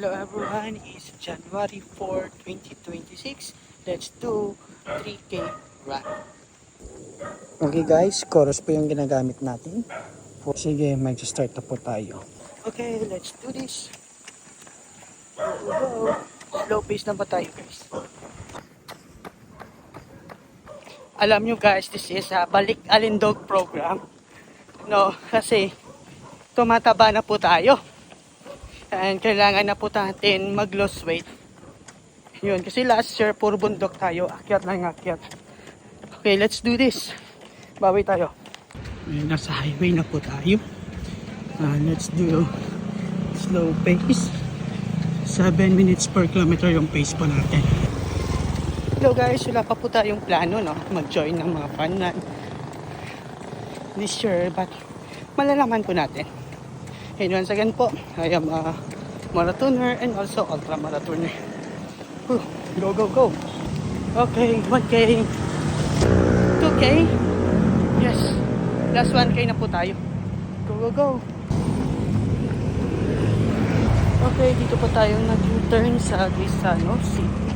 Hello everyone, it's January 4, 2026. Let's do 3K run. Okay guys, chorus po yung ginagamit natin. Sige, mag-start na po tayo. Okay, let's do this. Go. Slow pace na pa tayo guys. Alam nyo guys, this is a Balik Alindog program. No, kasi tumataba na po tayo. And kailangan na po natin mag-lose weight. Yun, kasi last year puro bundok tayo, akyat lang akyat. Okay, let's do this. Bawi tayo. Nasa highway na po tayo. Let's do slow pace. 7 minutes per kilometer yung pace po natin. Hello guys, wala pa po tayong plano, no? Mag-join ng mga fan na this year, but malalaman po natin. And once again po, I am a marathoner and also ultra marathoner. Go, go, go. Okay, 1K. 2K. Yes. Last 1K na po tayo. Go, go, go. Okay, dito po tayo nag-turn sa Grisano City.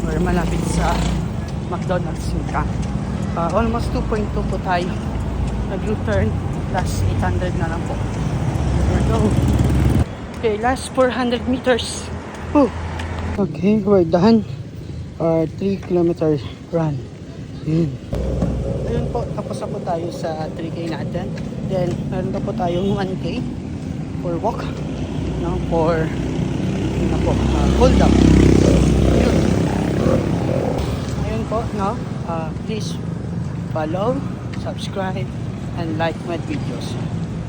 Or malapit sa McDonald's nila. Almost 2.2 po tayo. Nag-turn. Last 800 na lang po. Here we go. Okay, last 400 meters. Okay, we're done. Our 3 kilometer run. Ayun po, tapos na po tayo sa 3K natin. Then, meron na po tayong 1K for walk. No, for hold up. Ayun po, no? Please follow, subscribe, and like my videos.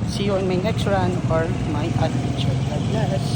See you on my next run or my adventure. God bless.